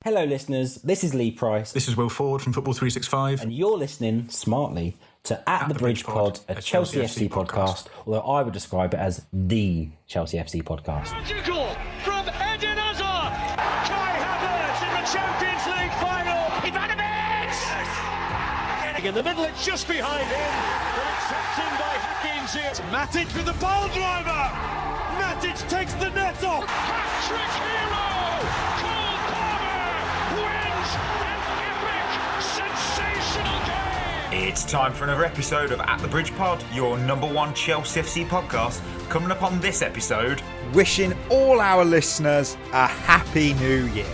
Hello, listeners. This is Lee Price. This is Will Ford from Football 365. And you're listening smartly to At the Bridge Pod, a Chelsea FC podcast, although I would describe it as the Chelsea FC podcast. Magical from Eden Hazard. Kai Havertz in the Champions League final. Ivanovic! In the middle, it's just behind him. But it's tapped in by Hakim Ziyech. Matic with the ball driver. Matic takes the net off. Hat-trick hero. Cole Palmer wins an epic, sensational game. It's time for another episode of At the Bridge Pod, your number one Chelsea FC podcast. Coming up on this episode, wishing all our listeners a happy new year.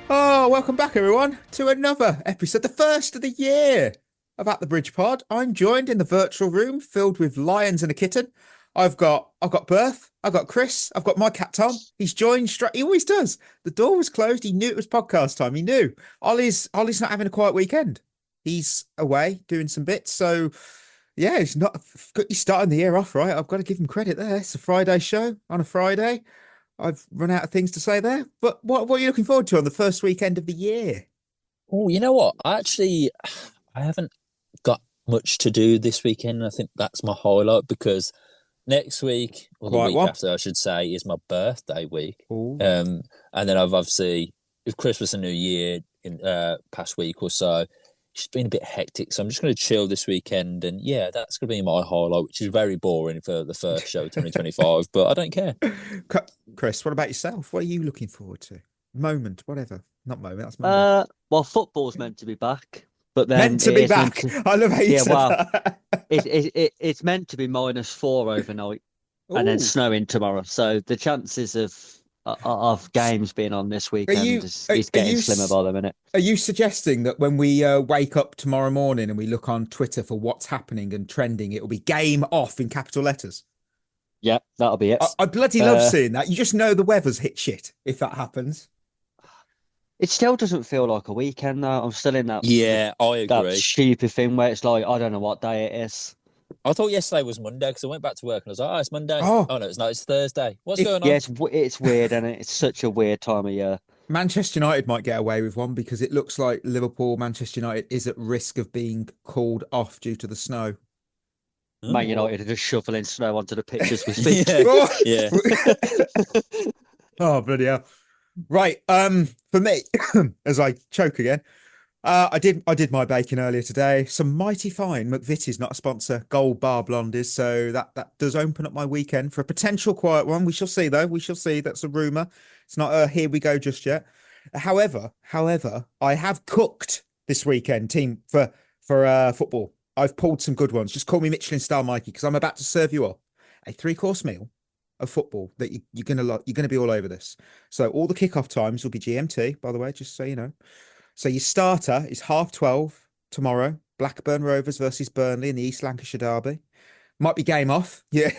Oh, welcome back everyone to another episode, the first of the year of At the Bridge Pod. I'm joined in the virtual room filled with lions and a kitten. I've got Berth, I've got Chris, I've got my cat Tom. He's joined straight. He always does. The door was closed. He knew it was podcast time. He knew. Ollie's not having a quiet weekend. He's away doing some bits. So yeah, he's starting the year off right. I've got to give him credit there. It's a Friday show on a Friday. I've run out of things to say there. But what are you looking forward to on the first weekend of the year? Oh, you know what? I haven't got much to do this weekend. I think that's my highlight because next week, or the week after, I should say, is my birthday week. And then I've obviously, with Christmas and New Year in past week or so, it's been a bit hectic. So I'm just going to chill this weekend. And yeah, that's going to be my highlight, which is very boring for the first show of 2025, but I don't care. Chris, what about yourself? What are you looking forward to? Moment, whatever. Not moment, that's Monday. Well, football's meant to be back. But then meant to be back. I love how you said that. It's meant to be -4 overnight. Ooh. And then snowing tomorrow. So the chances of games being on this weekend is getting slimmer by the minute. Are you suggesting that when we wake up tomorrow morning and we look on Twitter for what's happening and trending, it will be game off in capital letters? Yeah, that'll be it. I bloody love seeing that. You just know the weather's hit shit if that happens. It still doesn't feel like a weekend though. I'm still in that. Yeah, I agree. That stupid thing where it's like, I don't know what day it is. I thought yesterday was Monday because I went back to work and I was like, oh, it's Monday. Oh no, it's Thursday. What's going on? Yeah, it's weird and it's such a weird time of year. Manchester United might get away with one because it looks like Manchester United is at risk of being called off due to the snow. Man United are just shoveling snow onto the pitch as we speak. Yeah. Oh, bloody hell. Right. For me, as I choke again, I did my baking earlier today. Some mighty fine McVitie's, not a sponsor, gold bar blondies. So that does open up my weekend for a potential quiet one. We shall see though. We shall see. That's a rumor. It's not here we go just yet. However, I have cooked this weekend team for football. I've pulled some good ones. Just call me Michelin star Mikey because I'm about to serve you up a 3-course meal of football that you're gonna be all over this. So all the kickoff times will be GMT, by the way, just so you know. So your starter is 12:30 tomorrow. Blackburn Rovers versus Burnley in the East Lancashire derby. Might be game off. Yeah.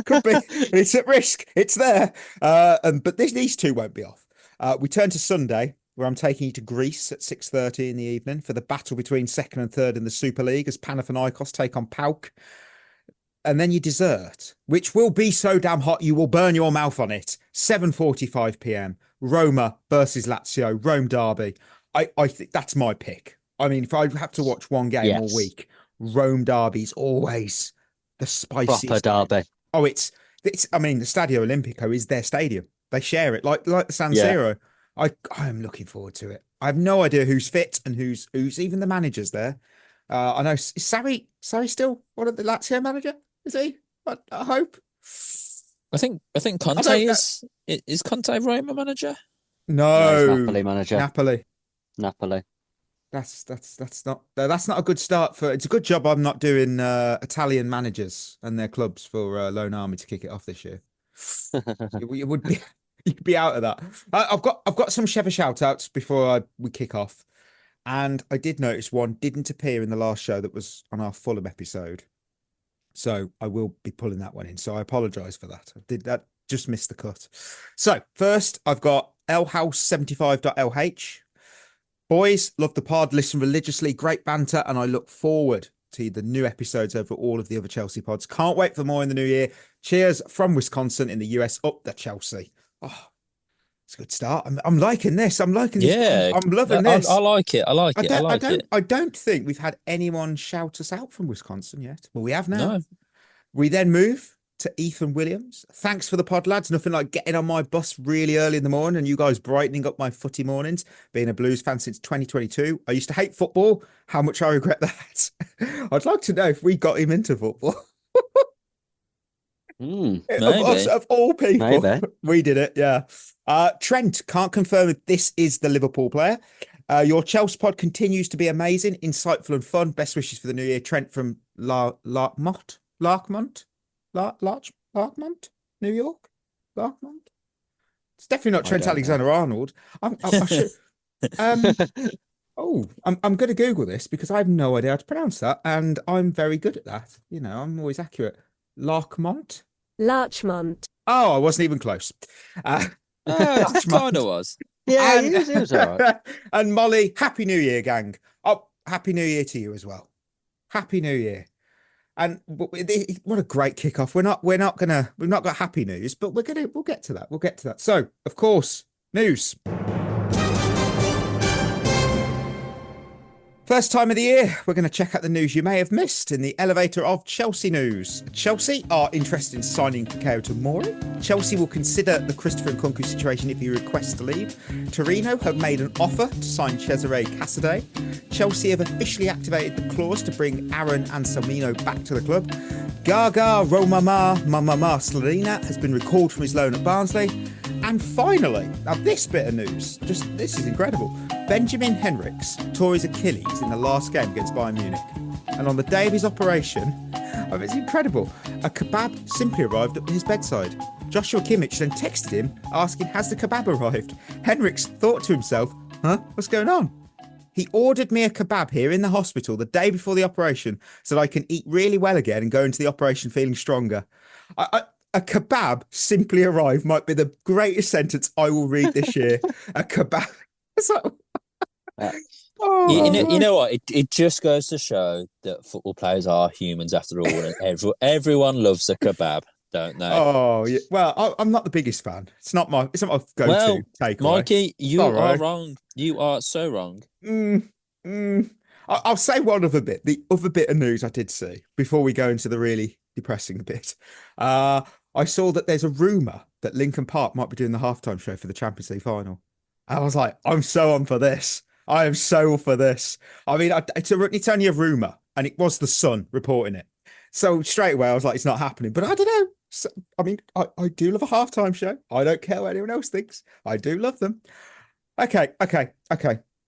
Could be. It's at risk. It's there. But these two won't be off. We turn to Sunday, where I'm taking you to Greece at 6:30 in the evening for the battle between second and third in the Super League as Panathinaikos take on PAOK. And then your dessert, which will be so damn hot you will burn your mouth on it. 7:45 p.m. Roma versus Lazio, Rome derby. I think that's my pick. I mean, if I have to watch one game all week, Rome derby's always the spiciest. Proper derby. Oh, it's. I mean, the Stadio Olimpico is their stadium. They share it like the San Siro. I am looking forward to it. I have no idea who's fit and who's even the managers there. I know is Sarri still one of the Lazio manager? Is he? I hope. I think Conte is Conte Roma manager? No, Napoli manager. Napoli. That's not a good start for. It's a good job I'm not doing Italian managers and their clubs for Lone Army to kick it off this year. It would be. You'd be out of that. I've got some Shevva shoutouts before we kick off, and I did notice one didn't appear in the last show that was on our Fulham episode. So I will be pulling that one in. So I apologise for that. I did that, just missed the cut. So first, I've got lhouse75.lh. Boys, love the pod, listen religiously, great banter, and I look forward to the new episodes over all of the other Chelsea pods. Can't wait for more in the new year. Cheers from Wisconsin in the US. Up the Chelsea. Oh, it's a good start. I'm liking this. I'm liking this. Yeah, I'm loving this. I like it. I like it. I like it. I don't think we've had anyone shout us out from Wisconsin yet. Well, we have now. No. We then move to Ethan Williams. Thanks for the pod, lads. Nothing like getting on my bus really early in the morning and you guys brightening up my footy mornings. Being a Blues fan since 2022. I used to hate football. How much I regret that. I'd like to know if we got him into football. Maybe. Of all people, Maybe. we did it. Yeah. Trent can't confirm if this is the Liverpool player. Your Chelsea pod continues to be amazing, insightful, and fun. Best wishes for the new year, Trent from Larkmont, New York. Larkmont. It's definitely not Trent Alexander-Arnold. I should. I'm going to Google this because I have no idea how to pronounce that, and I'm very good at that. You know, I'm always accurate. Larkmont. Oh, I wasn't even close. Kind of was. Yeah, it was all right. And Molly, Happy New Year, gang. Oh, Happy New Year to you as well. Happy New Year. And what a great kickoff. We've not got happy news, but we'll get to that. We'll get to that. So, of course, news. First time of the year, we're going to check out the news you may have missed in the elevator of Chelsea news. Chelsea are interested in signing Fikayo Tomori. Chelsea will consider the Christopher Nkunku situation if he requests to leave. Torino have made an offer to sign Cesare Casadei. Chelsea have officially activated the clause to bring Aaron Anselmino back to the club. Gaga Romama Slavina has been recalled from his loan at Barnsley. And finally, now this bit of news, this is incredible. Benjamin Henrichs tore his Achilles in the last game against Bayern Munich. And on the day of his operation, it's incredible, a kebab simply arrived at his bedside. Joshua Kimmich then texted him asking, has the kebab arrived? Henrichs thought to himself, what's going on? He ordered me a kebab here in the hospital the day before the operation so that I can eat really well again and go into the operation feeling stronger. A kebab simply arrived might be the greatest sentence I will read this year. A kebab. It's like, you know what? It just goes to show that football players are humans after all, and everyone loves a kebab, don't they? Oh, yeah. Well, I'm not the biggest fan. It's not my go-to takeaway. Mikey, you are wrong. You are so wrong. I'll say one other bit. The other bit of news I did see before we go into the really depressing bit. I saw that there's a rumour that Lincoln Park might be doing the halftime show for the Champions League final. I was like, I'm so on for this. I am so for this. I mean, it's only a rumour, and it was the Sun reporting it. So straight away, I was like, it's not happening. But I don't know. So, I mean, I do love a halftime show. I don't care what anyone else thinks. I do love them. Okay.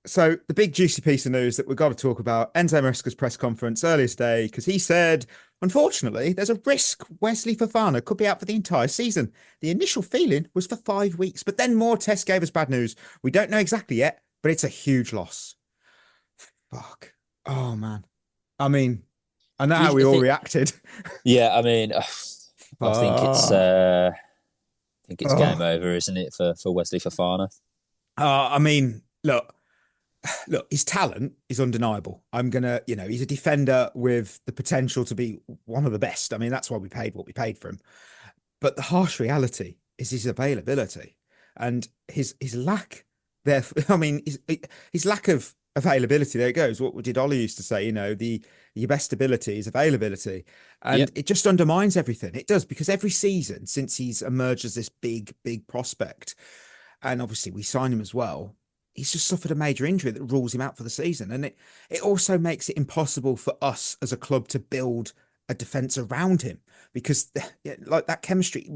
So the big juicy piece of news that we've got to talk about, Enzo Maresca's press conference earlier today, because he said, unfortunately, there's a risk Wesley Fofana could be out for the entire season. The initial feeling was for 5 weeks, but then more tests gave us bad news. We don't know exactly yet, but it's a huge loss. Fuck. Oh, man. I mean, I know how we all reacted. Yeah, I mean, I think it's game over, isn't it, for Wesley Fofana? I mean, look, his talent is undeniable. He's a defender with the potential to be one of the best. I mean, that's why we paid what we paid for him. But the harsh reality is his availability and his lack there. I mean, his lack of availability. There it goes. What did Ollie used to say? Your best ability is availability. And It just undermines everything. It does, because every season since he's emerged as this big prospect, and obviously we signed him as well, he's just suffered a major injury that rules him out for the season. And it also makes it impossible for us as a club to build a defence around him, because like that chemistry,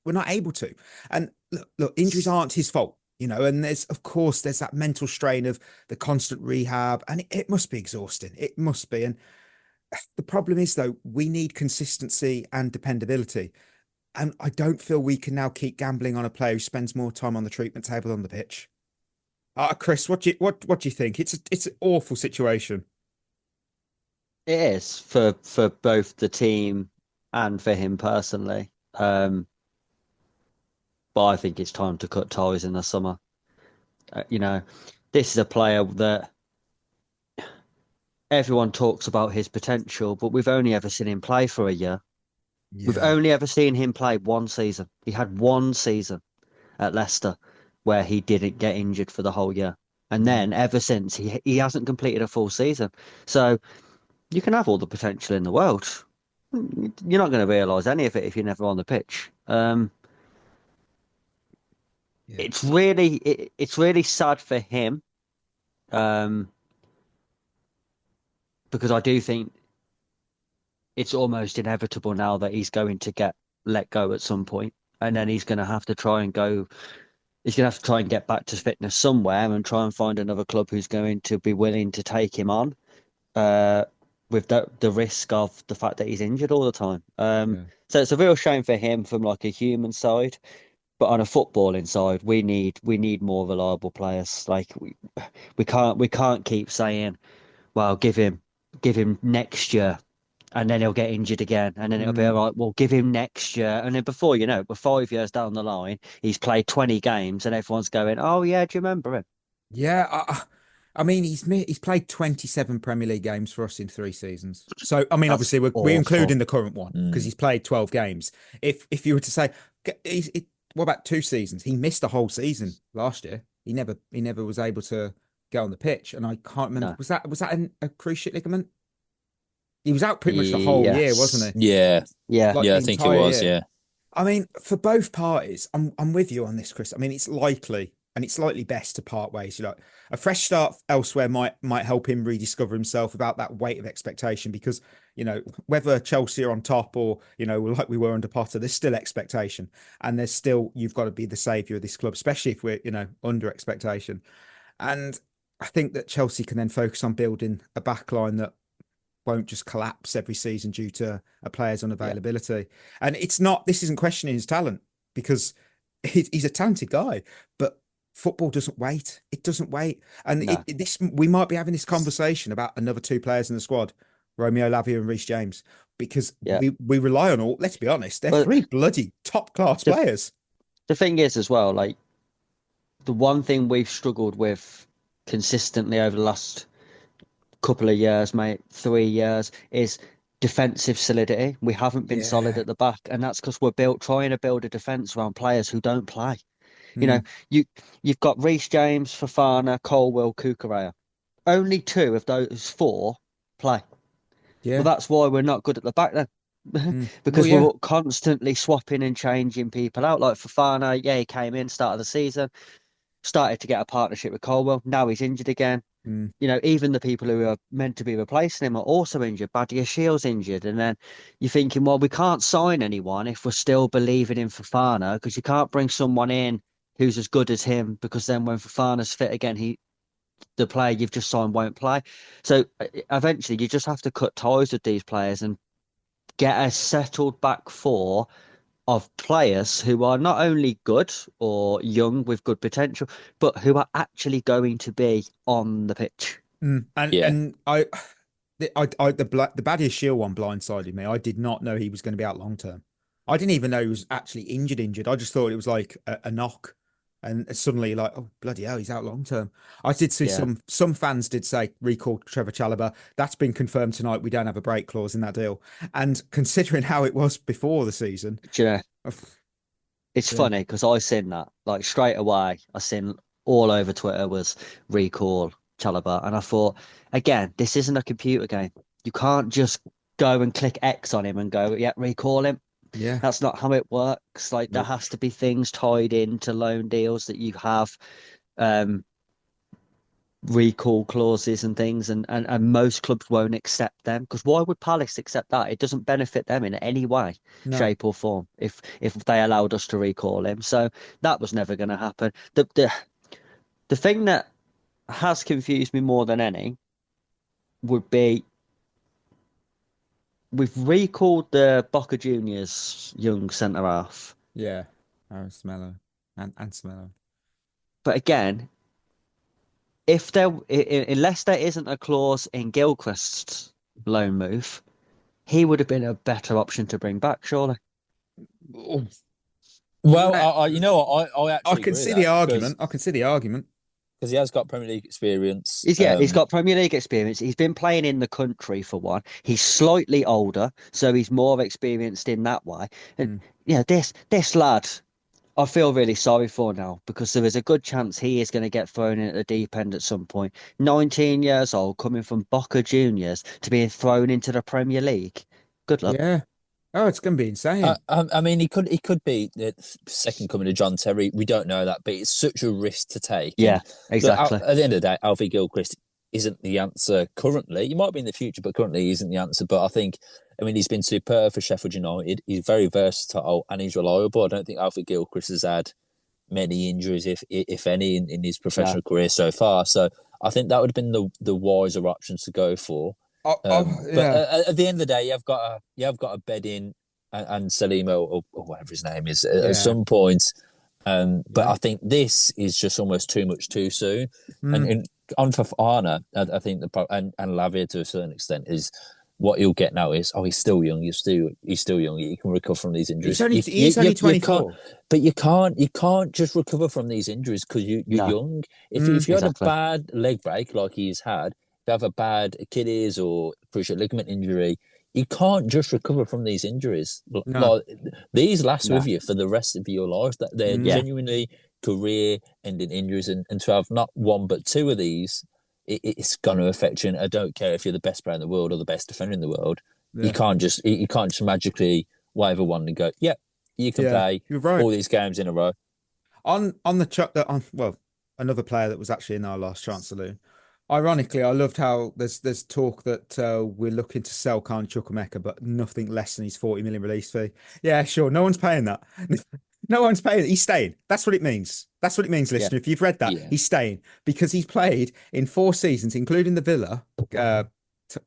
we're not able to. And look, injuries aren't his fault, and there's that mental strain of the constant rehab, and it must be exhausting. It must be. And the problem is, though, we need consistency and dependability. And I don't feel we can now keep gambling on a player who spends more time on the treatment table than on the pitch. Chris, what do you think? It's an awful situation. It is for both the team and for him personally. But I think it's time to cut ties in the summer. This is a player that everyone talks about his potential, but we've only ever seen him play for a year. Yeah. We've only ever seen him play one season. He had one season. at Leicester, where he didn't get injured for the whole year. And then ever since, he hasn't completed a full season. So you can have all the potential in the world. You're not going to realise any of it if you're never on the pitch. It's really sad for him, because I do think it's almost inevitable now that he's going to get let go at some point, and then he's going to have to try and go. He's going to have to try and get back to fitness somewhere and try and find another club who's going to be willing to take him on, with the risk of the fact that he's injured all the time. So it's a real shame for him from like a human side, but on a footballing side, we need more reliable players. Like we can't keep saying, well, give him next year, and then he'll get injured again, and then it'll be all right. Well, give him next year, and then before you know it, we're 5 years down the line. He's played 20 games, and everyone's going, "Oh yeah, do you remember him?" Yeah, I mean, he's played 27 Premier League games for us in 3 seasons. So, I mean, That's obviously, we're awful. including the current one because he's played 12 games. If you were to say, what about 2 seasons? He missed a whole season last year. He never was able to get on the pitch, and I can't remember. No. Was that a cruciate ligament? He was out pretty much the whole year, wasn't he? Yeah. Yeah. Like Yeah, I the think it entire was, year. yeah. I mean, for both parties, I'm with you on this, Chris. I mean, it's likely and it's slightly best to part ways. You know, a fresh start elsewhere might help him rediscover himself about that weight of expectation, because, you know, whether Chelsea are on top or, you know, like we were under Potter, there's still expectation, and there's still, you've got to be the saviour of this club, especially if we're, you know, under expectation. And I think that Chelsea can then focus on building a backline that won't just collapse every season due to a player's unavailability. And this isn't questioning his talent, because he's a talented guy, but football doesn't wait. It doesn't wait. And No. we might be having this conversation about another 2 players in the squad, Romeo Lavia and Reece James, because we rely on all, let's be honest, they're 3 bloody top class players. The thing is as well, like, the one thing we've struggled with consistently over the last couple of years, mate, 3 years, is defensive solidity. We haven't been solid at the back, and that's because we're trying to build a defence around players who don't play. You know, you've got Reece James, Fofana, Colwill, Cucurella. Only 2 of those 4 play. Yeah. Well, that's why we're not good at the back then. Because we're constantly swapping and changing people out. Like Fofana, he came in, start of the season, started to get a partnership with Colwill. Now he's injured again. You know, even the people who are meant to be replacing him are also injured. Badia Shields injured. And then you're thinking, well, we can't sign anyone if we're still believing in Fofana, because you can't bring someone in who's as good as him, because then when Fofana's fit again, the player you've just signed won't play. So eventually you just have to cut ties with these players and get a settled back 4 of players who are not only good or young with good potential, but who are actually going to be on the pitch. And the Badia Shield one blindsided me. I did not know he was going to be out long term. I didn't even know he was actually injured. I just thought it was like a knock, and suddenly like, oh bloody hell, he's out long term. I did see some fans did say recall Trevor Chalobah. That's been confirmed tonight. We don't have a break clause in that deal. And considering how it was before the season, it's funny because I seen that like straight away. I seen all over Twitter was recall Chalobah, and I thought, again, this isn't a computer game. You can't just go and click X on him and go, recall him. Yeah, that's not how it works. Like, there has to be things tied into loan deals that you have recall clauses and things, and most clubs won't accept them, because why would Palace accept that? It doesn't benefit them in any way, shape or form if they allowed us to recall him. So that was never going to happen. The thing that has confused me more than any would be, we've recalled the Boca Juniors young centre half. Yeah, Smello and Smello. But again, unless there isn't a clause in Gilchrist's loan move, he would have been a better option to bring back, surely. Well, you know what? I actually can see the argument. I can see the argument. Because he has got Premier League experience. He's got Premier League experience. He's been playing in the country for one. He's slightly older, so he's more experienced in that way. And this lad, I feel really sorry for now because there is a good chance he is going to get thrown in at the deep end at some point. 19 years old, coming from Boca Juniors to being thrown into the Premier League. Good luck. Yeah. Oh, it's going to be insane. I mean, he could be the second coming of John Terry. We don't know that, but it's such a risk to take. Yeah, And exactly. at the end of the day, Alfie Gilchrist isn't the answer currently. He might be in the future, but currently he isn't the answer. But I mean, he's been superb for Sheffield United. He's very versatile and he's reliable. I don't think Alfie Gilchrist has had many injuries, if any, in his professional career so far. So I think that would have been the wiser options to go for. Yeah. But at the end of the day, you've got to bed in and Salimo or whatever his name is at some point. But I think this is just almost too much too soon. And on Fofana, I think and Lavia to a certain extent is what he'll get now is he's still young. He's still young. He can recover from these injuries. He's only 24. But you can't just recover from these injuries because you're young. If you had a bad leg break like he's had, if you have a bad Achilles or cruciate ligament injury, you can't just recover from these injuries. No. Like, these last with you for the rest of your life. That they're genuinely career-ending injuries, and to have not one but two of these, it's going to affect you. And I don't care if you're the best player in the world or the best defender in the world. Yeah. You can't just magically wave a wand and go, "Yep, you can play all these games in a row." Another player that was actually in our last chance saloon. Ironically, I loved how there's talk that we're looking to sell Khan Chukwuemeka, but nothing less than his 40 million release fee. Yeah, sure. No one's paying that. No one's paying it. He's staying. That's what it means. That's what it means, listener. If you've read that, he's staying because he's played in 4 seasons, including the Villa,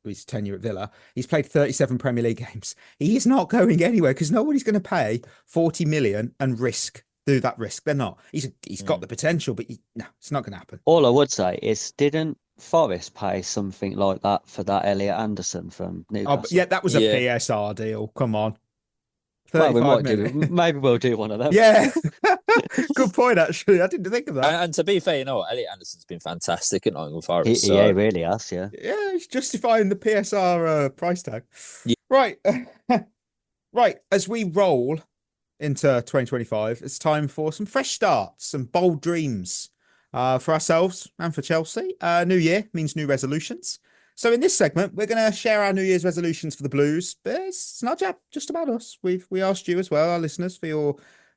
his tenure at Villa. He's played 37 Premier League games. He is not going anywhere because nobody's going to pay 40 million and do that risk. They're not. He's got the potential, but no, it's not going to happen. All I would say is, didn't Forest pay something like that for that Elliot Anderson from Newcastle? Yeah, that was a PSR deal. Come on. Well, maybe we'll do one of them. Yeah. Good point, actually. I didn't think of that. And to be fair, Elliot Anderson's been fantastic at Nottingham Forest. He really has, yeah. Yeah, he's justifying the PSR price tag. Yeah. Right. Right. As we roll into 2025, it's time for some fresh starts, some bold dreams for ourselves and for Chelsea. New year means new resolutions. So in this segment, we're going to share our New Year's resolutions for the Blues, but it's not just about us. We asked you as well, our listeners, for your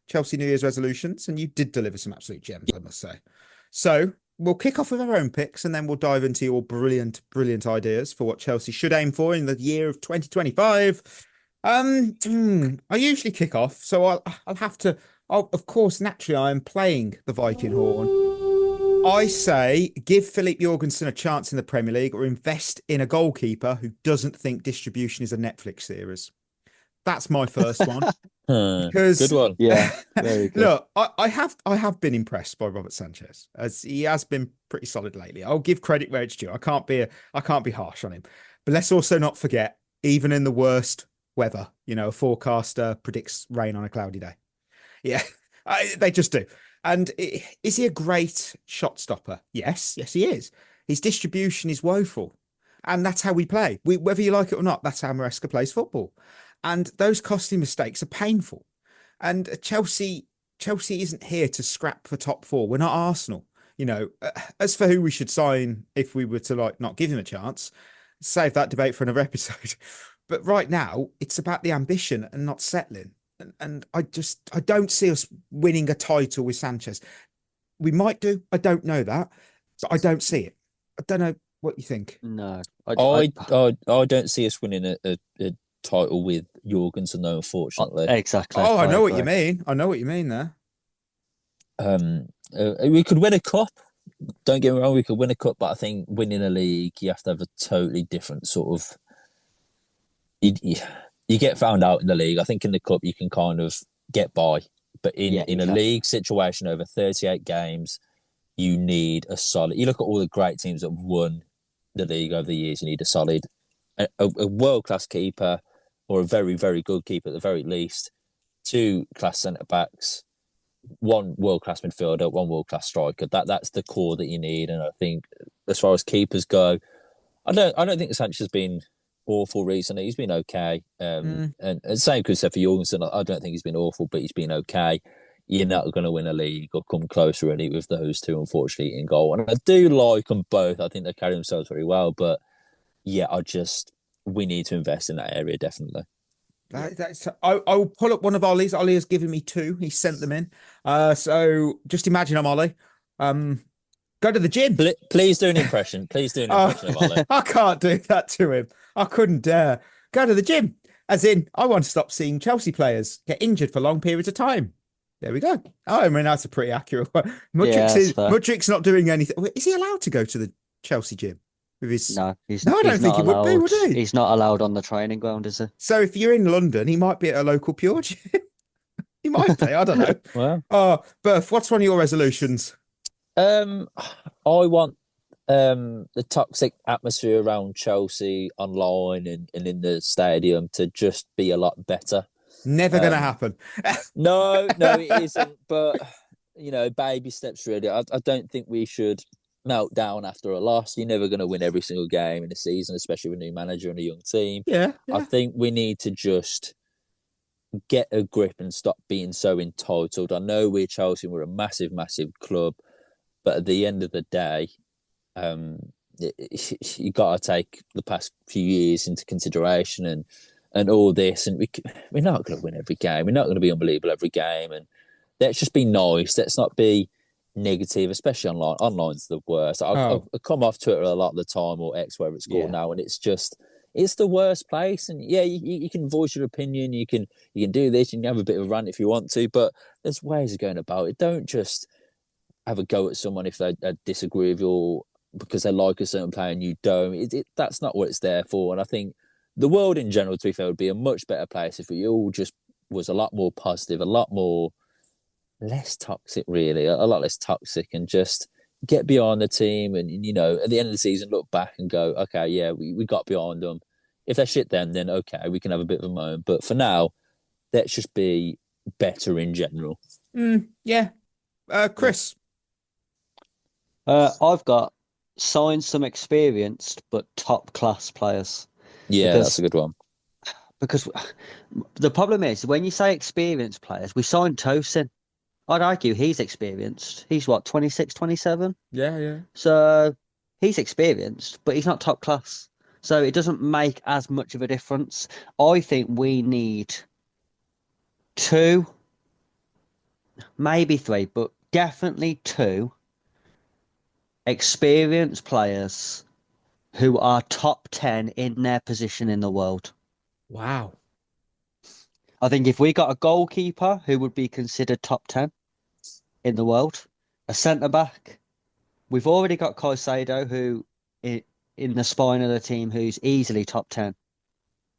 Chelsea New Year's resolutions, and you did deliver some absolute gems, I must say. So we'll kick off with our own picks, and then we'll dive into your brilliant ideas for what Chelsea should aim for in the year of 2025. I usually kick off, so I'll have to. Of course, naturally, I am playing the Viking horn. I say give Philippe Jorgensen a chance in the Premier League or invest in a goalkeeper who doesn't think distribution is a Netflix series. That's my first one. Because, good one. Yeah, very good. Look, I have been impressed by Robert Sanchez, as he has been pretty solid lately. I'll give credit where it's due. I can't be harsh on him. But let's also not forget, even in the worst weather, a forecaster predicts rain on a cloudy day. Yeah, they just do. And is he a great shot stopper? Yes, he is. His distribution is woeful. And that's how we play. Whether you like it or not, that's how Maresca plays football. And those costly mistakes are painful. And Chelsea isn't here to scrap for top 4. We're not Arsenal. As for who we should sign if we were to not give him a chance, save that debate for another episode. But right now, it's about the ambition and not settling. And I don't see us winning a title with Sanchez. We might do. I don't know that, but I don't see it. I don't know what you think. No, I don't see us winning a title with Jorgensen, though. Unfortunately, exactly. Oh, I know what you mean. I know what you mean there. We could win a cup. Don't get me wrong. We could win a cup, but I think winning a league, you have to have a totally different sort of. You get found out in the league. I think in the cup you can kind of get by, but in a league situation over 38 games, you need a solid. You look at all the great teams that have won the league over the years. You need a solid, a world class keeper, or a very very good keeper at the very least. 2 class centre backs, 1 world class midfielder, 1 world class striker. That's the core that you need. And I think as far as keepers go, I don't think Sanchez has been awful recently. He's been okay. And same could say for Jorgensen. I don't think he's been awful, but he's been okay. you're not going to win a league or come close really with those two, unfortunately, in goal. And I do like them both. I think they carry themselves very well. But yeah, we need to invest in that area, definitely. I'll pull up one of Ollie's. Ollie has given me two. He sent them in. So just imagine I'm Ollie. Go to the gym. Please do an impression. Please do an impression of Ollie. I can't do that to him. I couldn't dare. Go to the gym. As in, I want to stop seeing Chelsea players get injured for long periods of time. There we go. Oh, I mean, that's a pretty accurate one. Mudrik's not doing anything. Is he allowed to go to the Chelsea gym? With his... No, I don't think he would be, would he? He's not allowed on the training ground, is he? So if you're in London, he might be at a local Pure gym. He might be. I don't know. Well, Berth, what's one of your resolutions? I want the toxic atmosphere around Chelsea online and in the stadium to just be a lot better. Never going to happen. No, it isn't. But, baby steps really. I don't think we should melt down after a loss. You're never going to win every single game in a season, especially with a new manager and a young team. Yeah. I think we need to just get a grip and stop being so entitled. I know we're Chelsea, we're a massive, massive club. But at the end of the day, you got to take the past few years into consideration and all this. And we're not going to win every game. We're not going to be unbelievable every game. And let's just be nice. Let's not be negative, especially online. Online's the worst. I come off Twitter a lot of the time, or X, wherever it's called now, and it's the worst place. And yeah, you can voice your opinion. You can do this. You can have a bit of a rant if you want to. But there's ways of going about it. Don't just have a go at someone if they disagree with you or because they like a certain player and you don't. That's not what it's there for. And I think the world in general, to be fair, would be a much better place if we all just was a lot more positive, a lot more less toxic, really, a lot less toxic, and just get behind the team. And, at the end of the season, look back and go, okay, yeah, we got behind them. If they're shit then okay, we can have a bit of a moment. But for now, let's just be better in general. Yeah. Chris? I've got signed some experienced but top class players. Yeah, that's a good one. Because the problem is when you say experienced players, we signed Tosin. I'd argue he's experienced. He's what, 26, 27? Yeah. So he's experienced, but he's not top class. So it doesn't make as much of a difference. I think we need 2, maybe 3, but definitely 2 experienced players who are top 10 in their position in the world. Wow. I think if we got a goalkeeper who would be considered top 10 in the world, a centre-back, we've already got Caicedo, who in the spine of the team, who's easily top 10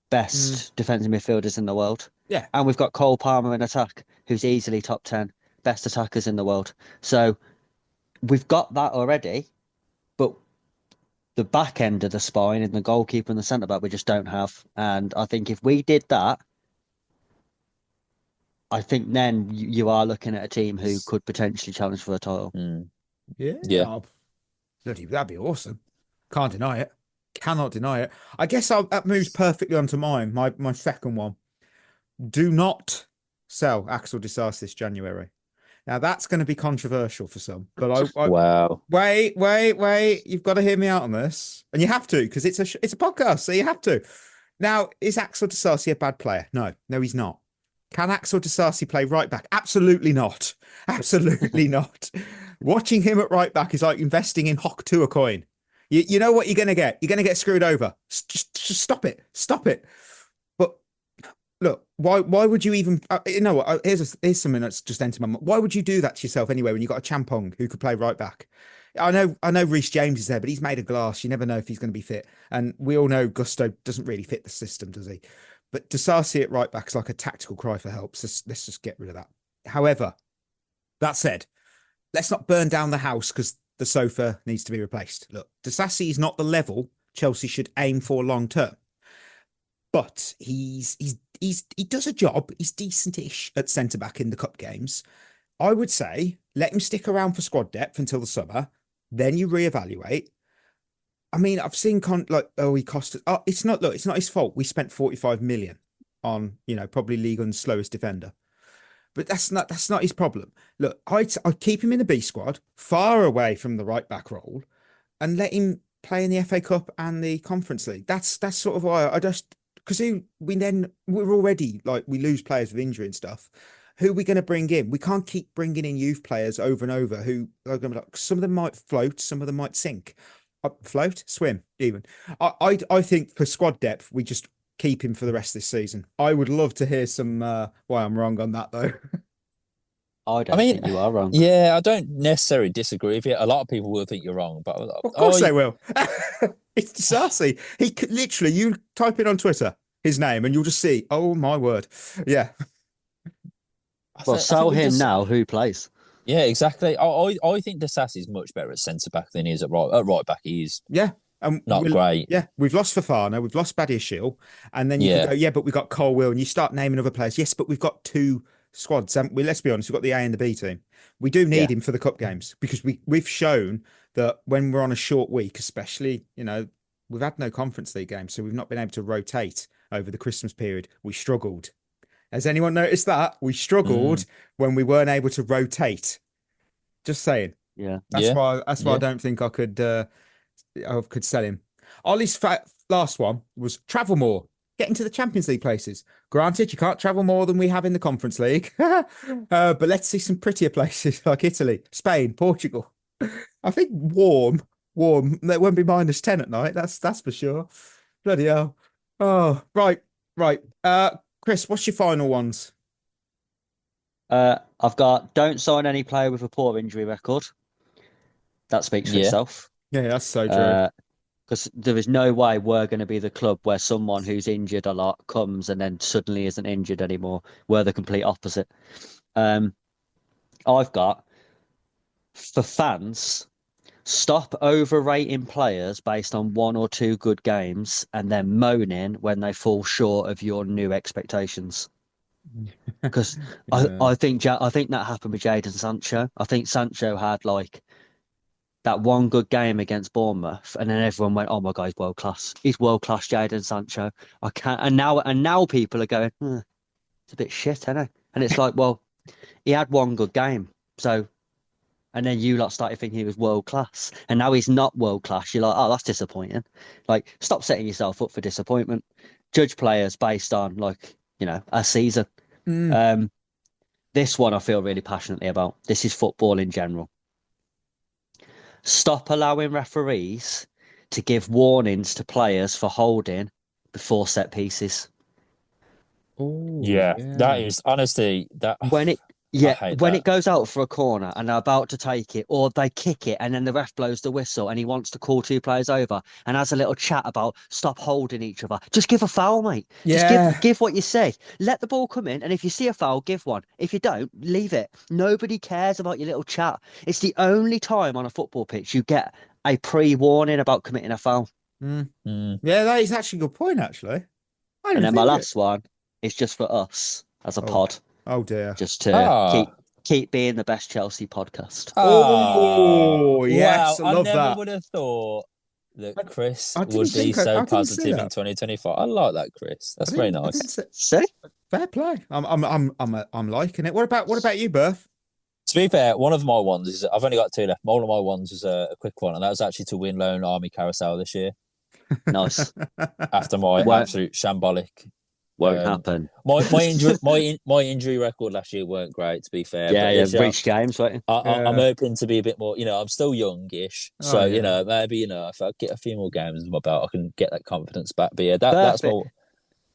best defensive midfielders in the world. Yeah. And we've got Cole Palmer in attack, who's easily top 10 best attackers in the world. So we've got that already, but the back end of the spine and the goalkeeper and the centre-back we just don't have. And I think if we did that, I think then you are looking at a team who could potentially challenge for a title. Yeah. That'd be awesome. Can't deny it. Cannot deny it. I guess that moves perfectly onto mine. My second one. Do not sell Axel Disasi this January. Now that's going to be controversial for some, but wow. Wait! You've got to hear me out on this, and you have to because it's a podcast, so you have to. Now, is Axel Disasi a bad player? No, he's not. Can Axel Disasi play right back? Absolutely not. Absolutely not. Watching him at right back is like investing in Hock 2 a coin. You know what you're going to get? You're going to get screwed over. Just stop it. Stop it. But look, why would you even... here's something that's just entered my mind. Why would you do that to yourself anyway when you've got a Champong who could play right back? I know Reece James is there, but he's made of glass. You never know if he's going to be fit. And we all know Gusto doesn't really fit the system, does he? But Disasi at right back is like a tactical cry for help. So let's just get rid of that. However, that said, let's not burn down the house because the sofa needs to be replaced. Look, Disasi is not the level Chelsea should aim for long term, but he does a job. He's decent-ish at centre back in the cup games. I would say let him stick around for squad depth until the summer. Then you reevaluate. I mean, I've seen he cost us. Oh, it's not his fault. We spent 45 million on probably Ligue 1's slowest defender. but that's not his problem. Look, I'd keep him in the B squad, far away from the right back role, and let him play in the FA Cup and the Conference League. That's sort of why I just, because we're already like, we lose players with injury and stuff. Who are we going to bring in? We can't keep bringing in youth players over and over who are going to be like, some of them might float, some of them might sink. Float, swim, even. I think for squad depth, we just keep him for the rest of this season. I would love to hear some why I'm wrong on that though. I think you are wrong. Yeah, I don't necessarily disagree with you. A lot of people will think you're wrong, but Of course they will. It's Disasi. He could literally, you type in on Twitter his name and you'll just see, oh my word. Yeah. Well, sell him now. Who plays? Yeah, exactly. I think Disasi is much better at centre back than he is at right back. He's not great. Yeah, we've lost Fofana, we've lost Badiashile, and then you can go, but we've got Cole Will, and you start naming other players. Yes, but we've got two squads. Let's be honest, we've got the A and the B team. We do need him for the cup games because we've shown that when we're on a short week, especially, we've had no Conference League games, so we've not been able to rotate over the Christmas period. We struggled. Has anyone noticed that? We struggled when we weren't able to rotate. Just saying. Yeah. That's why I don't think I could sell him. Ollie's last one was travel more. Get into the Champions League places. Granted, you can't travel more than we have in the Conference League. But let's see some prettier places like Italy, Spain, Portugal. I think warm. There won't be -10 at night. That's for sure. Bloody hell. Oh, right. Chris, what's your final ones? I've got don't sign any player with a poor injury record. That speaks for itself. Yeah, that's so true. Because there is no way we're going to be the club where someone who's injured a lot comes and then suddenly isn't injured anymore. We're the complete opposite. I've got, for fans, stop overrating players based on one or two good games and then moaning when they fall short of your new expectations. Because I think that happened with Jadon Sancho. I think Sancho had like that one good game against Bournemouth, and then everyone went, "Oh my God, he's world class! He's world class, Jadon Sancho." I can't. And now people are going, "It's a bit shit, isn't it?" And it's like, well, he had one good game, so. And then you lot started thinking he was world class, and now he's not world class. You're like, oh, that's disappointing. Like, stop setting yourself up for disappointment. Judge players based on a season. This one I feel really passionately about. This is football in general. Stop allowing referees to give warnings to players for holding before set pieces. Oh, that is honestly that when it goes out for a corner and they're about to take it, or they kick it and then the ref blows the whistle and he wants to call two players over and has a little chat about stop holding each other. Just give a foul, mate. Yeah. Just give what you say. Let the ball come in, and if you see a foul, give one. If you don't, leave it. Nobody cares about your little chat. It's the only time on a football pitch you get a pre-warning about committing a foul. Yeah, that is actually a good point, actually. And then my last one is just for us as a pod. Oh dear! Just to keep being the best Chelsea podcast. Oh yes, wow. I love never that. would have thought that Chris I would be so positive in that. 2024. I like that, Chris. That's very nice. See? Fair play. I'm liking it. What about you, Berth? To be fair, one of my ones is I've only got two left. One of my ones is a quick one, and that was actually to win Lone Army Carousel this year. Nice. After my absolute shambolic. Won't happen. My injury record last year weren't great, to be fair. Yeah, reached games, right? I'm hoping to be a bit more. I'm still youngish, so maybe if I get a few more games in my belt, I can get that confidence back. But yeah, that's more.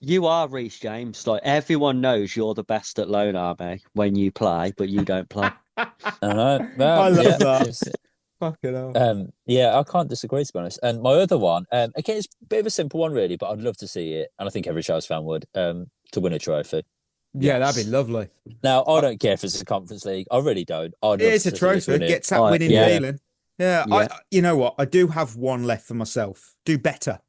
You are Reece James. Like, everyone knows you're the best at Lone Army when you play, but you don't play. I know. Well, I love that. Fucking hell. I can't disagree, to be honest. And my other one, again, it's a bit of a simple one, really, but I'd love to see it, and I think every Chelsea fan would, to win a trophy. Yeah, that'd be lovely. Now, I don't care if it's a Conference League. I really don't. It's a trophy. It gets that winning feeling. Yeah. Yeah. You know what? I do have one left for myself. Do better.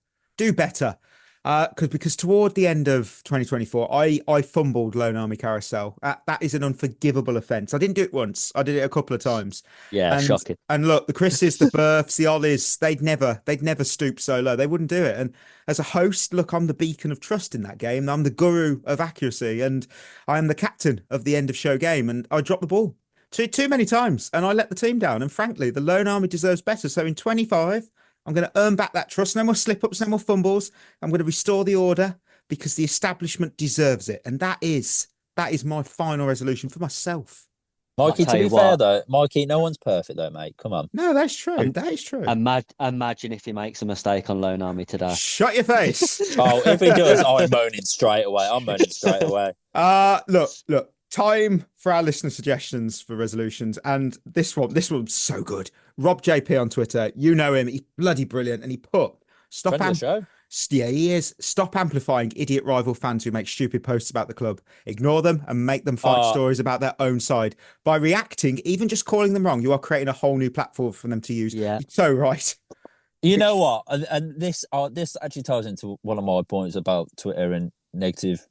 Because toward the end of 2024, I fumbled Lone Army Carousel. That is an unforgivable offence. I didn't do it once. I did it a couple of times. Yeah, and, shocking. And look, the Chris's, the Berths, the Ollies, they'd never stoop so low. They wouldn't do it. And as a host, look, I'm the beacon of trust in that game. I'm the guru of accuracy, and I am the captain of the end of show game. And I dropped the ball too many times, and I let the team down. And frankly, the Lone Army deserves better. So in 25. I'm going to earn back that trust. No more slip-ups, no more fumbles. I'm going to restore the order because the establishment deserves it. And that is my final resolution for myself. Mikey, to be fair, though, Mikey, no one's perfect, though, mate. Come on. No, that's true. That is true. Imagine if he makes a mistake on Lone Army today. Shut your face. Oh, if he does, I'm moaning straight away. I'm moaning straight away. Look. Time for our listener suggestions for resolutions, and this one's so good. Rob JP on Twitter, you know him, he's bloody brilliant, and he put Friend of the show. Yeah, he is. Stop amplifying idiot rival fans who make stupid posts about the club. Ignore them and make them fight stories about their own side. By reacting, even just calling them wrong, you are creating a whole new platform for them to use. Yeah, you're so right. You know what? And this actually ties into one of my points about Twitter and negative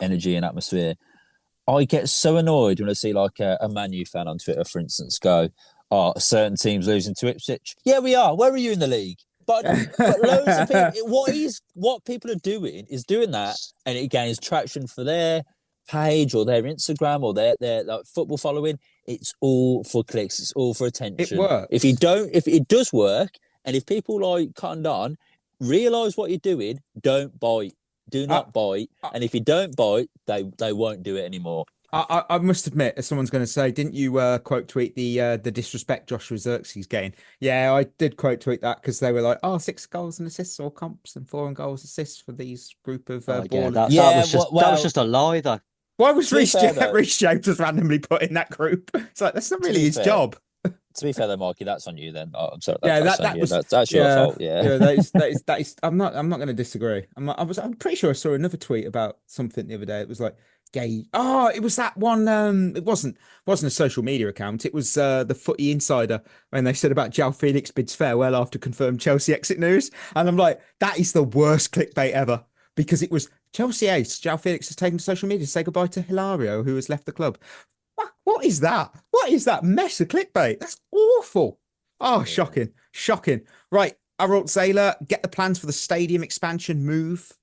energy and atmosphere. I get so annoyed when I see a Man U fan on Twitter, for instance, go, a certain team's losing to Ipswich. Yeah, we are. Where are you in the league? But loads of people, what people are doing is doing that, and it gains traction for their page or their Instagram or their football following. It's all for clicks. It's all for attention. It works. If it does work, and if people cottoned on, realise what you're doing, don't bite. Do not bite, and if you don't bite, they won't do it anymore. I must admit, as someone's going to say, didn't you quote tweet the disrespect Joshua Xerxes getting? Yeah, I did quote tweet that because they were like, 6 goals and assists all comps and 4 goals assists for these group of ballers. That was just a lie, though. Why was Reece James just randomly put in that group? It's like that's not really his job. To be fair, though, Mikey, that's on you. Then I'm sorry. That's your fault. Yeah, that is. I'm not going to disagree. I'm pretty sure I saw another tweet about something the other day. It was like gay. Oh, it was that one. It wasn't a social media account. It was the Footy Insider when they said about João Felix bids farewell after confirmed Chelsea exit news, and I'm like, that is the worst clickbait ever because it was Chelsea ace João Felix has taken to social media to say goodbye to Hilario, who has left the club. What is that? What is that mess of clickbait? That's awful. Oh, shocking. Right, Harold Saylor, get the plans for the stadium expansion move.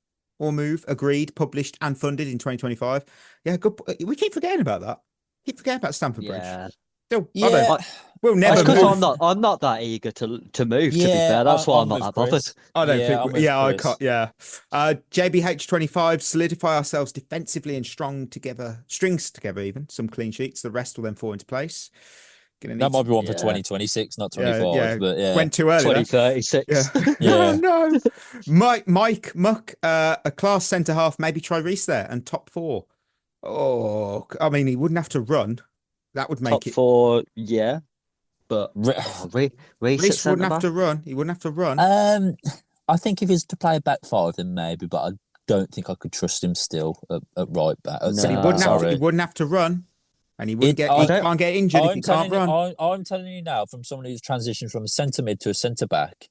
Agreed, published and funded in 2025. Yeah, good. We keep forgetting about that. Keep forgetting about Stamford Bridge. We'll never move. I'm not that eager to move, to be fair. That's why I'm not that bothered. I don't think. I can't. Yeah. JBH25, solidify ourselves defensively and strings together, even some clean sheets. The rest will then fall into place. That might be one for 2026, not 25. But went too early. 2036. Yeah. No. Mike Muck, a class centre half. Maybe try Reece there and top 4. Oh, I mean, he wouldn't have to run. That would make top it 4. Yeah. But Reece wouldn't have to run. He wouldn't have to run. I think if he's to play back 5, then maybe, but I don't think I could trust him still at right back. No. He wouldn't have to run, and he can't get injured if he can't run. I'm telling you now, from someone who's transitioned from a centre mid to a centre back,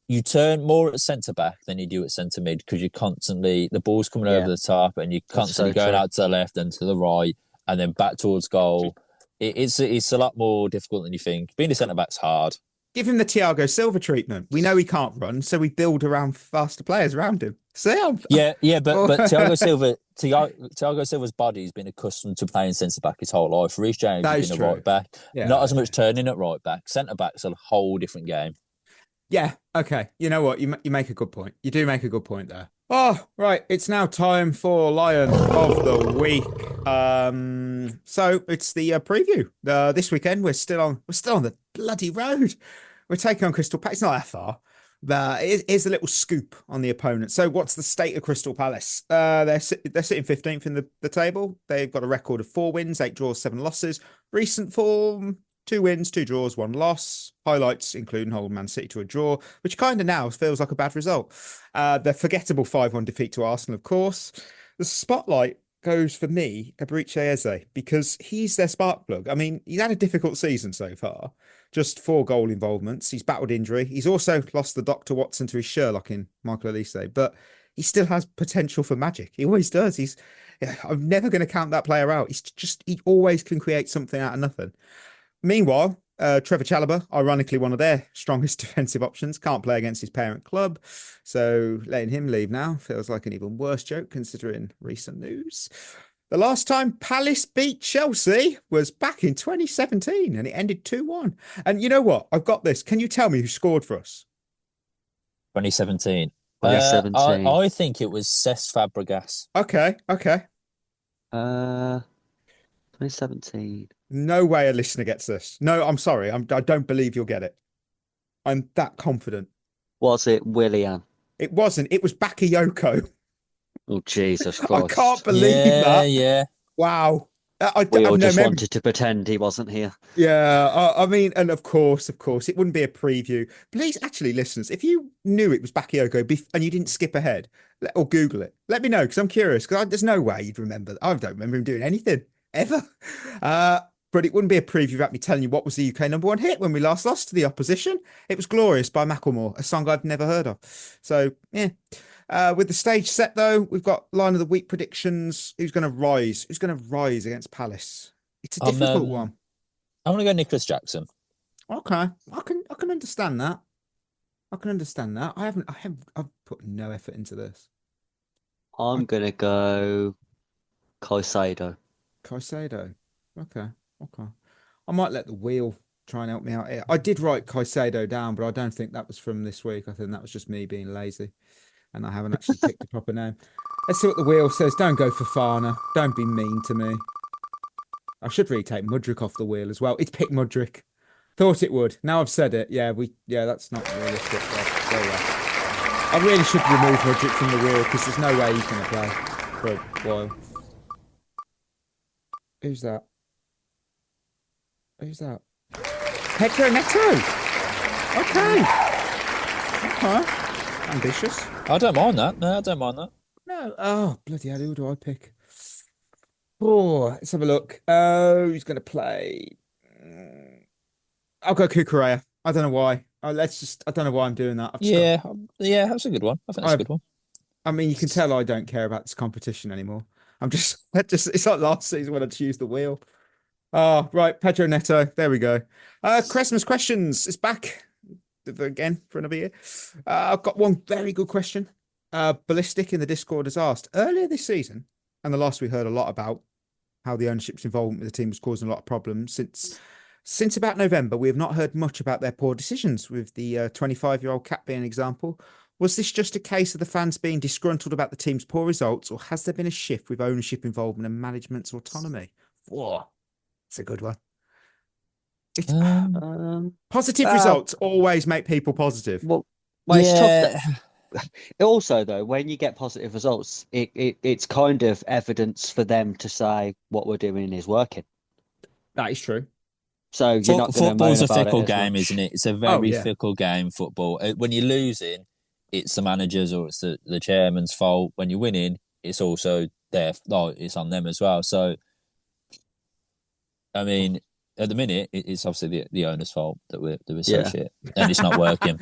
you turn more at centre back than you do at centre mid because you constantly the ball's coming over the top, and you're constantly going out to the left and to the right, and then back towards goal. It's a lot more difficult than you think. Being a centre-back's hard. Give him the Thiago Silva treatment. We know he can't run, so we build around faster players around him. But Thiago Silva's body's been accustomed to playing centre-back his whole life. Reece James has been a right-back. Not as much turning at right-back. Centre-back's a whole different game. Yeah, okay. You know what? You make a good point. You do make a good point there. Oh, right. It's now time for Lion of the Week. So it's the preview. This weekend we're still on the bloody road. We're taking on Crystal Palace. It's not that far. Here's a little scoop on the opponent. So what's the state of Crystal Palace? They're sitting 15th in the table. They've got a record of 4 wins, 8 draws, 7 losses. Recent form, 2 wins, 2 draws, 1 loss. Highlights including holding Man City to a draw, which kind of now feels like a bad result. The forgettable 5-1 defeat to Arsenal, of course. The spotlight goes for me, Eberechi Eze, because he's their spark plug. I mean, he's had a difficult season so far. Just 4 goal involvements. He's battled injury. He's also lost the Dr. Watson to his Sherlock in Michael Olise. But he still has potential for magic. He always does. I'm never going to count that player out. He always can create something out of nothing. Meanwhile, Trevor Chalobah, ironically one of their strongest defensive options, can't play against his parent club. So letting him leave now feels like an even worse joke considering recent news. The last time Palace beat Chelsea was back in 2017 and it ended 2-1. And you know what? I've got this. Can you tell me who scored for us? 2017. 2017. I think it was Cesc Fabregas. Okay. 2017. No way a listener gets this. No, I'm sorry. I don't believe you'll get it. I'm that confident. Was it Willian? It wasn't. It was Bakayoko. Oh, Jesus Christ. I can't believe that. Yeah. Wow. We all just wanted to pretend he wasn't here. Yeah, I mean, and of course, it wouldn't be a preview. Please, actually, listeners, if you knew it was Bakayoko and you didn't skip ahead or Google it, let me know because I'm curious. Because there's no way you'd remember. I don't remember him doing anything ever. But it wouldn't be a preview without me telling you what was the UK #1 hit when we last lost to the opposition. It was "Glorious" by Macklemore, a song I've never heard of. So yeah. With the stage set, though, we've got line of the week predictions. Who's going to rise? Who's going to rise against Palace? It's a difficult one. I'm going to go Nicholas Jackson. Okay, I can understand that. I've put no effort into this. I'm going to go Caicedo. Okay. I might let the wheel try and help me out here. I did write Caicedo down, but I don't think that was from this week. I think that was just me being lazy. And I haven't actually picked the proper name. Let's see what the wheel says. Don't go Fofana. Don't be mean to me. I should really take Mudryk off the wheel as well. It's picked Mudryk. Thought it would. Now I've said it. Yeah, that's not realistic. So, I really should remove Mudryk from the wheel because there's no way he's going to play for a while. Who's that? Pedro Neto. Okay. Ambitious. I don't mind that. No, I don't mind that. No. Oh, bloody hell. Who do I pick? Oh, let's have a look. Who's going to play? I'll go Kukurea. I don't know why. I don't know why I'm doing that. Yeah, that's a good one. I think that's a good one. I mean, you can tell I don't care about this competition anymore. It's like last season when I just used the wheel. Oh, right. Pedro Neto. There we go. Christmas questions. It's back again for another year. I've got one very good question. Ballistic in the Discord has asked earlier this season, and the last we heard a lot about how the ownership's involvement with the team was causing a lot of problems. Since about November, we have not heard much about their poor decisions, with the 25-year-old Cat being an example. Was this just a case of the fans being disgruntled about the team's poor results, or has there been a shift with ownership involvement and management's autonomy? Whoa, it's a good one. Positive results always make people positive. Well, it's tough. Also, though, when you get positive results, it's kind of evidence for them to say what we're doing is working. That is true. So you're not going to football's a fickle game, isn't it? It's a very fickle game, football. When you're losing, it's the managers or it's the chairman's fault. When you're winning, it's also it's on them as well. So, I mean, at the minute, it's obviously the owner's fault that we're so shit, and it's not working.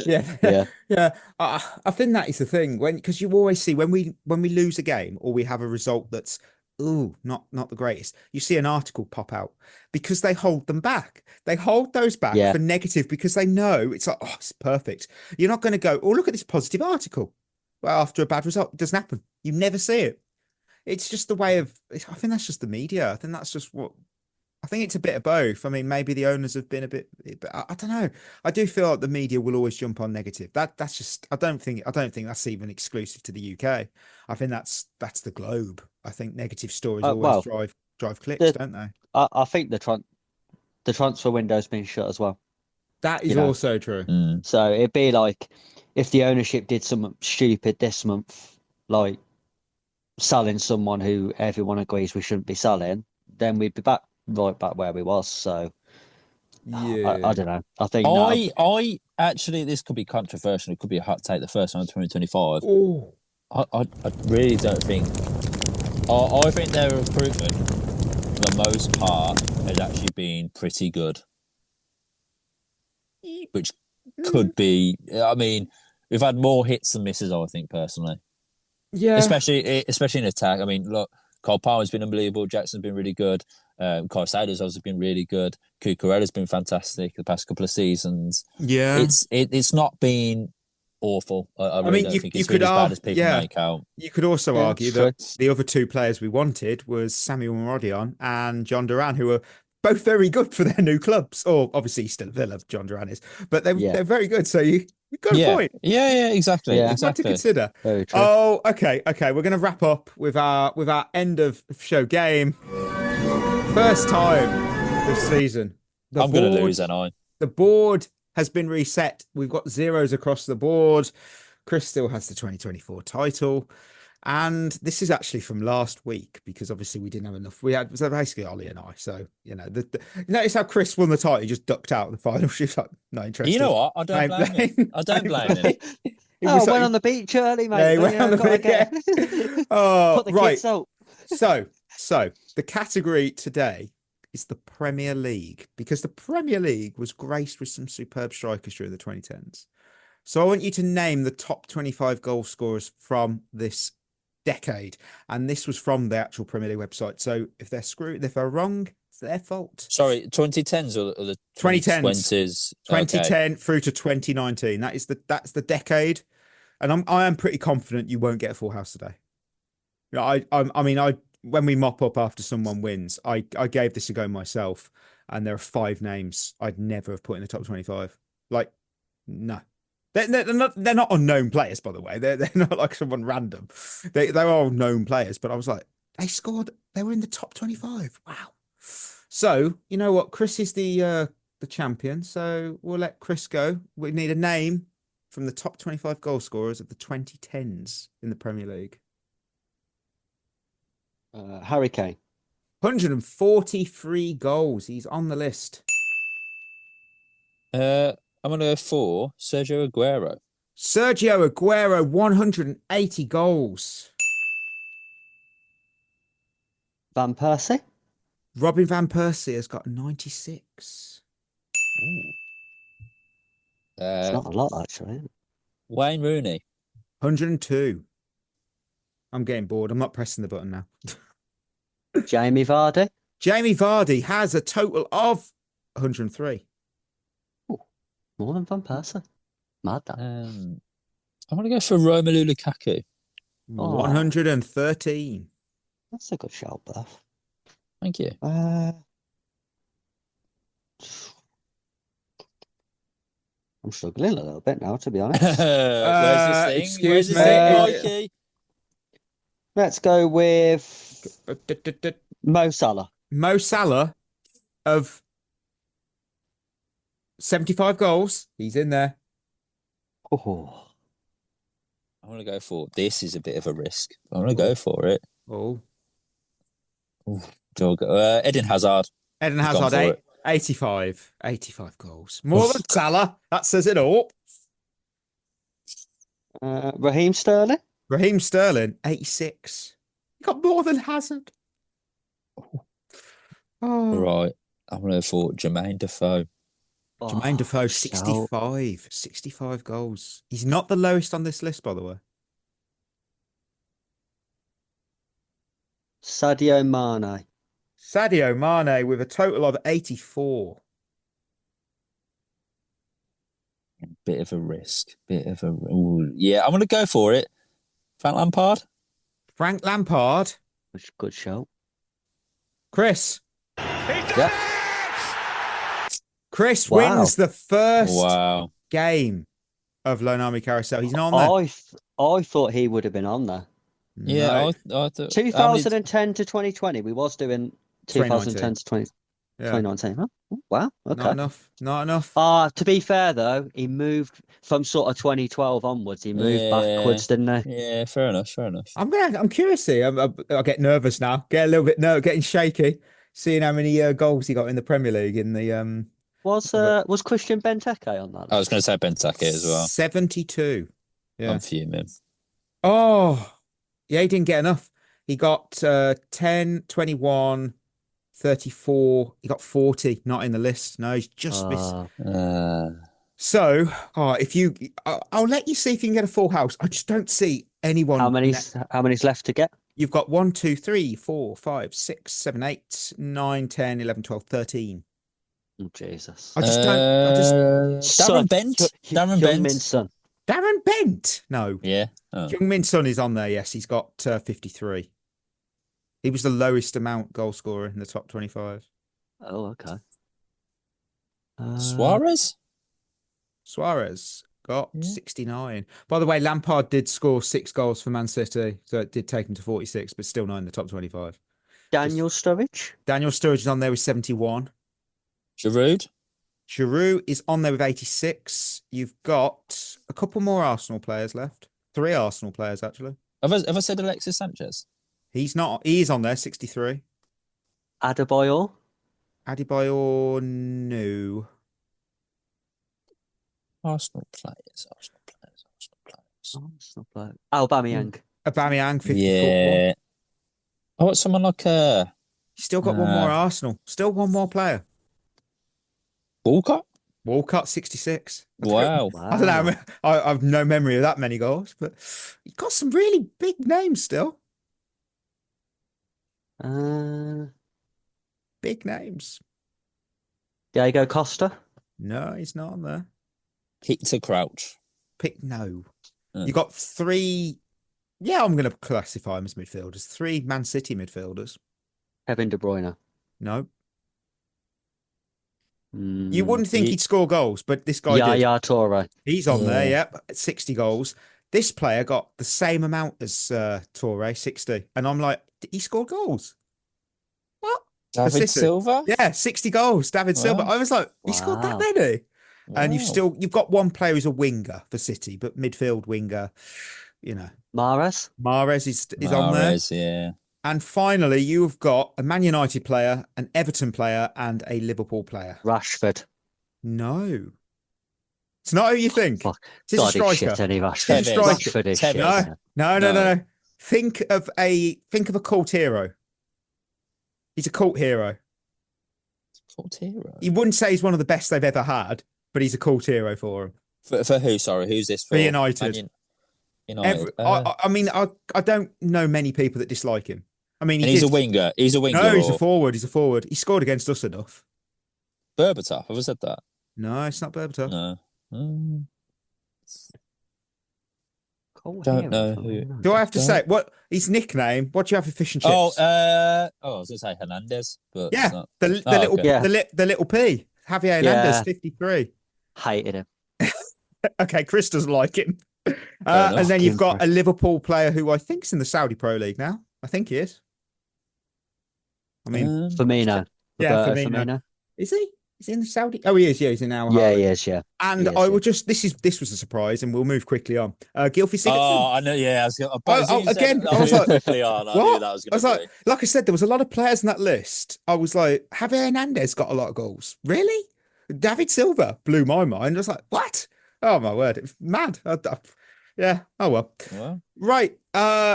Yeah. I think that is the thing because you always see when we lose a game or we have a result that's not the greatest. You see an article pop out because they hold them back. They hold those back for negative because they know it's like, it's perfect. You're not going to go, look at this positive article. Well, after a bad result, it doesn't happen. You never see it. It's just the way of. I think that's just the media. I think that's just what. I think it's a bit of both. I mean, maybe the owners have been a bit. I don't know. I do feel like the media will always jump on negative. That's just. I don't think that's even exclusive to the UK. I think that's the globe. I think negative stories always drive clicks, don't they? I think the transfer window's been shut as well. That is also true. So it'd be like if the ownership did something stupid this month, like selling someone who everyone agrees we shouldn't be selling, then we'd be right back where we was. So I don't know. I think I actually, this could be controversial. It could be a hot take. The first one in 2025. I really don't think. I think their recruitment, for the most part, has actually been pretty good. Which could be. I mean, we've had more hits than misses, I think, personally. Yeah. Especially in attack. I mean, look, Cole Palmer's been unbelievable. Jackson's been really good. Carousel has been really good. Cucurella's been fantastic the past couple of seasons. Yeah. It's not been awful. I really don't think it's been as bad as people make out. You could also argue that the other two players we wanted was Samuel Marodion and John Duran, who are both very good for their new clubs. Or obviously still Villa, John Duran is, but they're very good. So you've got a point. Yeah, exactly. What to consider. Very true. Oh, okay. We're going to wrap up with our end of show game. First time this season. I'm going to lose, and the board has been reset. We've got zeros across the board. Chris still has the 2024 title. And this is actually from last week because obviously we didn't have enough. So basically Ollie and I. So, notice how Chris won the title. He just ducked out of the final. She was like, not interested. You know what? I don't blame him. I don't blame him. I went on the beach early, mate. Yeah, he went on the beach. Oh, put the kids out. So the category today is the Premier League, because the Premier League was graced with some superb strikers during the 2010s. So I want you to name the top 25 goal scorers from this decade. And this was from the actual Premier League website. So if they're wrong, it's their fault. Sorry, 2010s or the 2020s? 2010 through to 2019. That's the decade. And I am pretty confident you won't get a full house today. When we mop up after someone wins, I gave this a go myself, and there are 5 names I'd never have put in the top 25. Like, no. They're not unknown players, by the way. They're not like someone random. They're all known players, but I was like, they were in the top 25. Wow. So, you know what? Chris is the champion, so we'll let Chris go. We need a name from the top 25 goal scorers of the 2010s in the Premier League. Harry Kane. 143 goals. He's on the list. I'm going to go for Sergio Aguero. Sergio Aguero, 180 goals. Van Persie. Robin Van Persie has got 96. Ooh. It's not a lot, actually. Wayne Rooney. 102. I'm getting bored. I'm not pressing the button now. Jamie Vardy. Jamie Vardy has a total of 103. Ooh, more than Van Persie. Mad that. I want to go for Romelu Lukaku. 113. That's a good shout, Beth. Thank you. I'm struggling a little bit now, to be honest. Where's this thing? Excuse me. Mikey? Let's go with Mo Salah. Mo Salah of 75 goals. He's in there. Oh. I want to go for this. Is a bit of a risk. I want to go for it. Oh. Eden Hazard. Eden Hazard, 85 goals. More than Salah. That says it all. Raheem Sterling. Raheem Sterling, 86. He got more than Hazard. Oh. Right. I'm going to go for Jermaine Defoe. Jermaine Defoe, 65. 65 goals. He's not the lowest on this list, by the way. Sadio Mane. Sadio Mane with a total of 84. Bit of a risk. Yeah, I'm going to go for it. Frank Lampard. Frank Lampard. Good show. Chris. Yep. Chris wins the first game of Lone Army Carousel. He's not on there. I thought he would have been on there. Yeah, No. I thought 2010 to 2020. We was doing 2010 to 2019. Huh? Oh, wow. Okay. Not enough. To be fair though, he moved from sort of 2012 onwards. He moved backwards, didn't he? Yeah, fair enough. I'm curious here. I get nervous now. Get a little bit getting shaky. Seeing how many goals he got in the Premier League in the Was Christian Benteke on that? I was going to say Benteke as well. 72. Yeah. I'm fuming. Oh, yeah, he didn't get enough. He got 10, 21, 34. He got 40, not in the list. No, he's just missed. So, I'll let you see if you can get a full house. I just don't see anyone. How many's left to get? You've got 1, 2, 3, 4, 5, 6, 7, 8, 9, 10, 11, 12, 13. Oh, Jesus. I just don't. Darren Bent. Darren Bent. Min's son. Darren Bent. No. Yeah. Oh. Young Min's son is on there. Yes, he's got 53. He was the lowest amount goal scorer in the top 25. Oh, okay. Suarez got 69. By the way, Lampard did score 6 goals for Man City, so it did take him to 46, but still not in the top 25. Daniel Sturridge. Daniel Sturridge is on there with 71. Giroud is on there with 86. You've got a couple more Arsenal players left. 3 Arsenal players, actually. Have I said Alexis Sanchez? He's not. He is on there, 63. Adebayor. No. Arsenal players. Aubameyang. Aubameyang, 54. Yeah. Oh, it's someone like He's still got one more Arsenal. Still one more player. Walcott, 66. Wow. I don't know. I have no memory of that many goals, but you've got some really big names still. Big names. Diego Costa. No, he's not on there. Peter Crouch. No. You got 3. Yeah, I'm going to classify them as midfielders. 3 Man City midfielders. Kevin De Bruyne. No. You wouldn't think he'd score goals, but this guy did. Yaya Toure. He's on there, yep. 60 goals. This player got the same amount as Toure, 60. And I'm like, he scored goals. What? David Silva? Yeah, 60 goals. David Silva. I was like, he scored that many? Wow. And you've got one player who's a winger for City, but midfield winger, Mahrez is on there. Yeah. And finally, you've got a Man United player, an Everton player, and a Liverpool player. Rashford. No. It's not who you think. Fuck. It's a striker. Shit, any Rashford. Rashford is shit. No. Think of a cult hero. He's a cult hero. Cult hero? You wouldn't say he's one of the best they've ever had, but he's a cult hero for them. For who? Sorry, who's this for? For United. I don't know many people that dislike him. I mean, he's a winger. He's a winger. No, he's a forward. He scored against us enough. Berbatov. Have I said that? No, it's not Berbatov. No. Don't know who. Do I have to say what his nickname? What do you have for fish and chips? I was gonna say Hernandez, but yeah, the little P. Javier Hernandez, 53. Hated him. Okay, Chris doesn't like him. And then you've got a Liverpool player who I think's in the Saudi Pro League now. I think he is. I mean, Firmino. Yeah, Firmino. Is he? Is he in the Saudi? Oh, he is. Yeah, he's in Al Ahly. Yeah, he is. Yeah. And I will just. This was a surprise, and we'll move quickly on. Gylfi Sigurdsson. Oh, I know. Yeah, I was I was like, quickly on. I knew that was going to be. Like I said, there was a lot of players in that list. I was like, Javier Hernandez got a lot of goals. Really? David Silva blew my mind. I was like, what? Oh my word! It's mad. Yeah. Oh well. Right,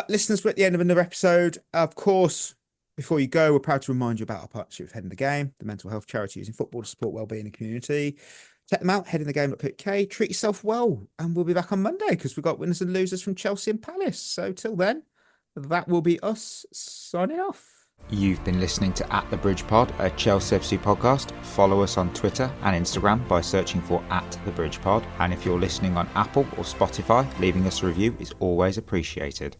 listeners, we're at the end of another episode. Of course, before you go, we're proud to remind you about our partnership with Head in the Game, the mental health charity using football to support wellbeing in the community. Check them out, headinthegame.co.uk. Treat yourself well, and we'll be back on Monday because we've got winners and losers from Chelsea and Palace. So till then, that will be us signing off. You've been listening to At the Bridge Pod, a Chelsea FC podcast. Follow us on Twitter and Instagram by searching for At the Bridge Pod. And if you're listening on Apple or Spotify, leaving us a review is always appreciated.